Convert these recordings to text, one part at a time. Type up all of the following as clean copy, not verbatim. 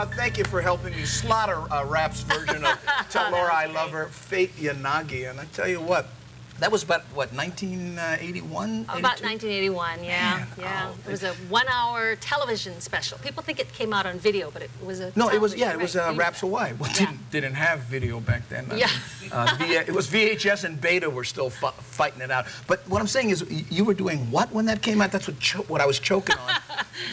thank you for helping me slaughter Rap's version of Tell Laura I Love Her, Fate Yanagi. And I tell you what, that was about, what, 1981? About 1981, yeah. Man, yeah. oh, It was a 1-hour television special. People think it came out on video, but it was a No, it was, television, yeah, it was right? Raps Hawaii. Well, didn't have video back then. Yeah. It was VHS and Beta were still fighting it out. But what I'm saying is, you were doing what when that came out? That's what I was choking on.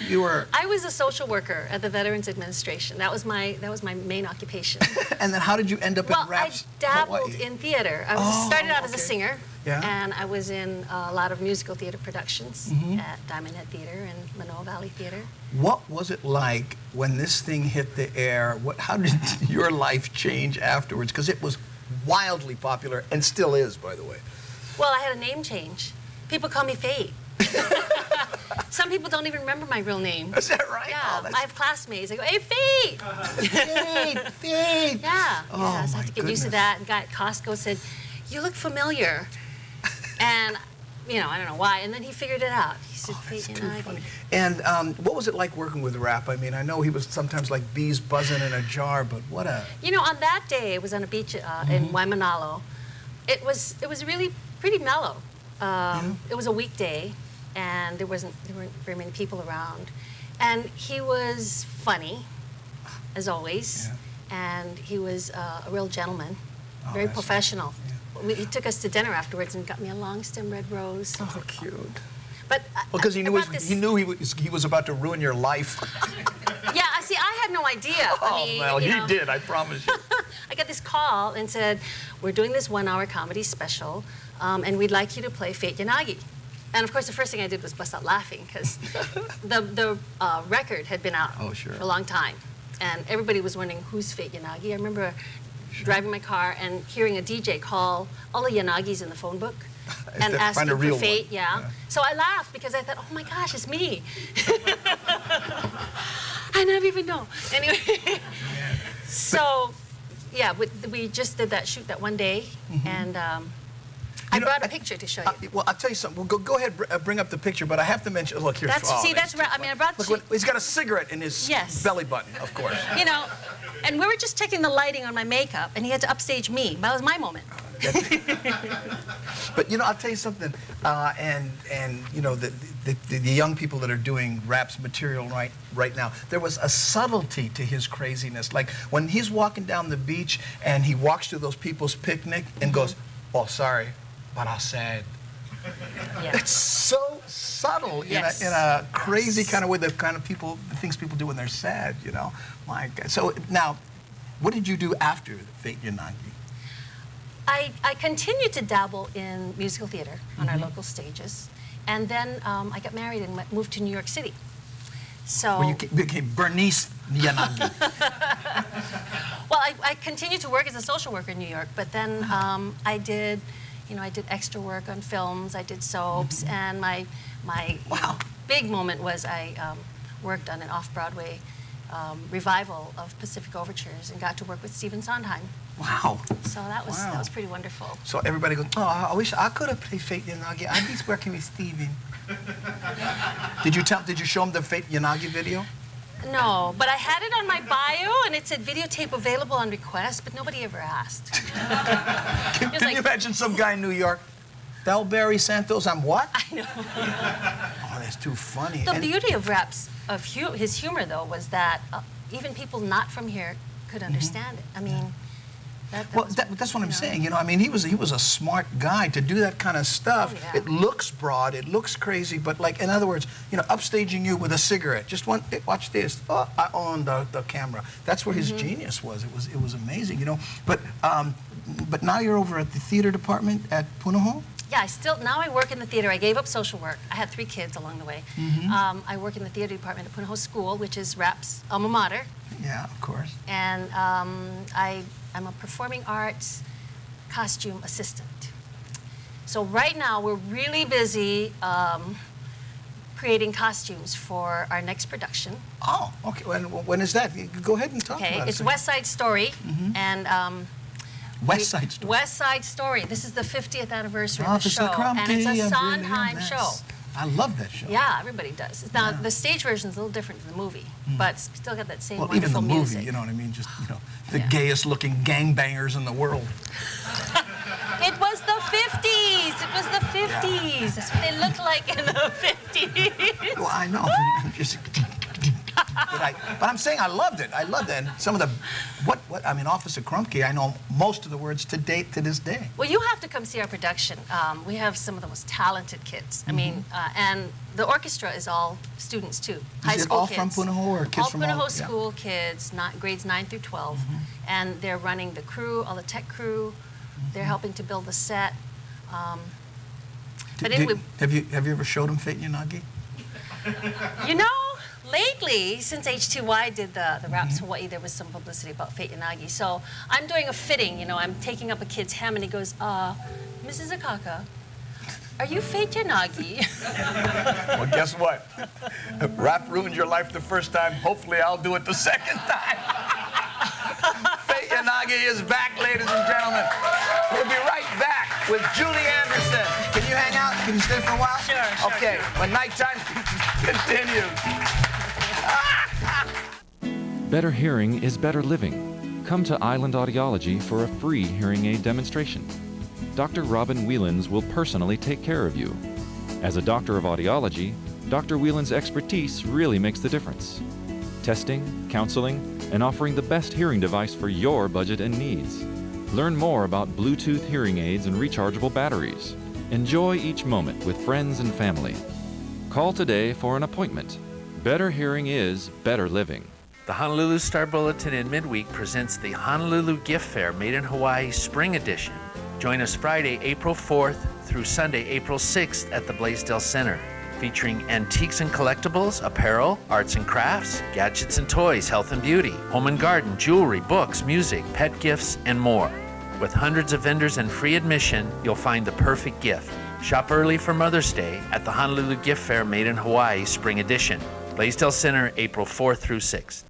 You were... I was a social worker at the Veterans Administration. That was my main occupation. And then how did you end up in Raps I dabbled Hawaii? in theater. I started out as a singer. Yeah. And I was in a lot of musical theater productions at Diamond Head Theater and Manoa Valley Theater. What was it like when this thing hit the air? How did your life change afterwards? Because it was wildly popular and still is, by the way. Well, I had a name change. People call me Fate. Some people don't even remember my real name. Is that right? Yeah, Oh, I have classmates. They go, "Hey, Fate!" Fate, Fate. Yeah, Oh, yeah. So I had to get used to goodness. that. And guy at Costco said, "You look familiar," and you know, I don't know why. And then he figured it out. He said, That's "Fate too Yanagi." funny. And what was it like working with Rap? I mean, I know he was sometimes like bees buzzing in a jar, but what a... You know, on that day, it was on a beach in Waimanalo. It was really pretty mellow. It was a weekday, and there weren't very many people around. And he was funny, as always, and he was a real gentleman, very that's professional. He took us to dinner afterwards and got me a long stem red rose. Oh, cute. But Because he knew he was about to ruin your life. Yeah, see, I had no idea. Oh, I mean, well, you he know. did, I promise you. I got this call and said, "We're doing this 1-hour comedy special, and we'd like you to play Fate Yanagi." And of course, the first thing I did was bust out laughing because the record had been out for a long time, and everybody was wondering who's Fate Yanagi. I remember driving my car and hearing a DJ call all the Yanagis in the phone book and asking for Fate. Yeah. So I laughed because I thought, "Oh my gosh, it's me." I never even know. Anyway, so yeah, we just did that shoot that one day, and I brought a picture to show you. Well, I'll tell you something. Well, go ahead, bring up the picture, but I have to mention, look, here's... That's right. I mean, I brought... Look, he's got a cigarette in his belly button, of course. You know, and we were just checking the lighting on my makeup, and he had to upstage me. That was my moment. But, you know, I'll tell you something, and you know, the young people that are doing Rap's material right now, there was a subtlety to his craziness. Like, when he's walking down the beach, and he walks to those people's picnic and goes, "Oh, sorry, but I said..." Yeah. It's so subtle in a crazy kind of way, the things people do when they're sad, you know. My God. So now, what did you do after Fate Yanagi? I continued to dabble in musical theater on our local stages, and then I got married and moved to New York City. So Well, you became Bernice Yanagi. Well, I continued to work as a social worker in New York, but then I did extra work on films. I did soaps, and my big moment was I worked on an off-Broadway revival of Pacific Overtures and got to work with Stephen Sondheim. Wow. So that was pretty wonderful. So everybody goes, "Oh, I wish I could have played Fate Yanagi. I'd be working with Stephen." Did you show him the Fate Yanagi video? No, but I had it on my bio, and it said videotape available on request, but nobody ever asked. Can you imagine some guy in New York? Belberry Santos, I'm what? I know. Oh, that's too funny. The beauty of Rap's, his humor, though, was that even people not from here could understand it. I mean, that's what I'm saying. You know, I mean, he was a smart guy to do that kind of stuff. Oh, yeah. It looks broad, it looks crazy, but like, in other words, you know, upstaging you with a cigarette. Just watch this. Oh, I own the camera. That's where his genius was. It was amazing, you know. But now you're over at the theater department at Punahou? Yeah, now I work in the theater. I gave up social work. I had 3 kids along the way. I work in the theater department at Punahou School, which is Rap's alma mater. Yeah, of course. And I'm a performing arts costume assistant. So right now we're really busy creating costumes for our next production. Oh, okay. When is that? Go ahead and talk about it. Okay, it's West Side Story, and West Side Story. West Side Story. This is the 50th anniversary of the show, and it's a Sondheim show. I love that show. Yeah, everybody does. Now, Yeah. the stage version is a little different than the movie, but still got that same Well, even wonderful the movie, music. you know what I mean? Just, the Yeah. gayest looking gangbangers in the world. It was the 50s. It was the 50s. That's what they looked like in the 50s. Well, I know. Just, but I'm saying I loved it. I loved it. And some of the, Officer Krumke, I know most of the words to this day. Well, you have to come see our production. We have some of the most talented kids. I mean, and the orchestra is all students too. High Is it school all kids. from Punahou or kids all from Punahou all? school kids, grades 9 through 12, and they're running the crew, all the tech crew. They're helping to build the set. But anyway, Have you ever showed them Fate Yanagi? you know, lately, since H2Y did the Raps Hawaii, there was some publicity about Fate Yanagi. So I'm doing a fitting, I'm taking up a kid's hem, and he goes, Mrs. Akaka, are you Fate Yanagi? Well, guess what? Rap ruined your life the first time. Hopefully, I'll do it the second time. Fate Yanagi is back, ladies and gentlemen. We'll be right back with Julie Anderson. Can you hang out? Can you stay for a while? Sure. Okay, when nighttime continues. Better hearing is better living. Come to Island Audiology for a free hearing aid demonstration. Dr. Robin Whelans will personally take care of you. As a doctor of audiology, Dr. Whelans' expertise really makes the difference. Testing, counseling, and offering the best hearing device for your budget and needs. Learn more about Bluetooth hearing aids and rechargeable batteries. Enjoy each moment with friends and family. Call today for an appointment. Better hearing is better living. The Honolulu Star Bulletin in midweek presents the Honolulu Gift Fair Made in Hawaii Spring Edition. Join us Friday, April 4th through Sunday, April 6th at the Blaisdell Center, featuring antiques and collectibles, apparel, arts and crafts, gadgets and toys, health and beauty, home and garden, jewelry, books, music, pet gifts, and more. With hundreds of vendors and free admission, you'll find the perfect gift. Shop early for Mother's Day at the Honolulu Gift Fair Made in Hawaii Spring Edition. Blaisdell Center, April 4th through 6th.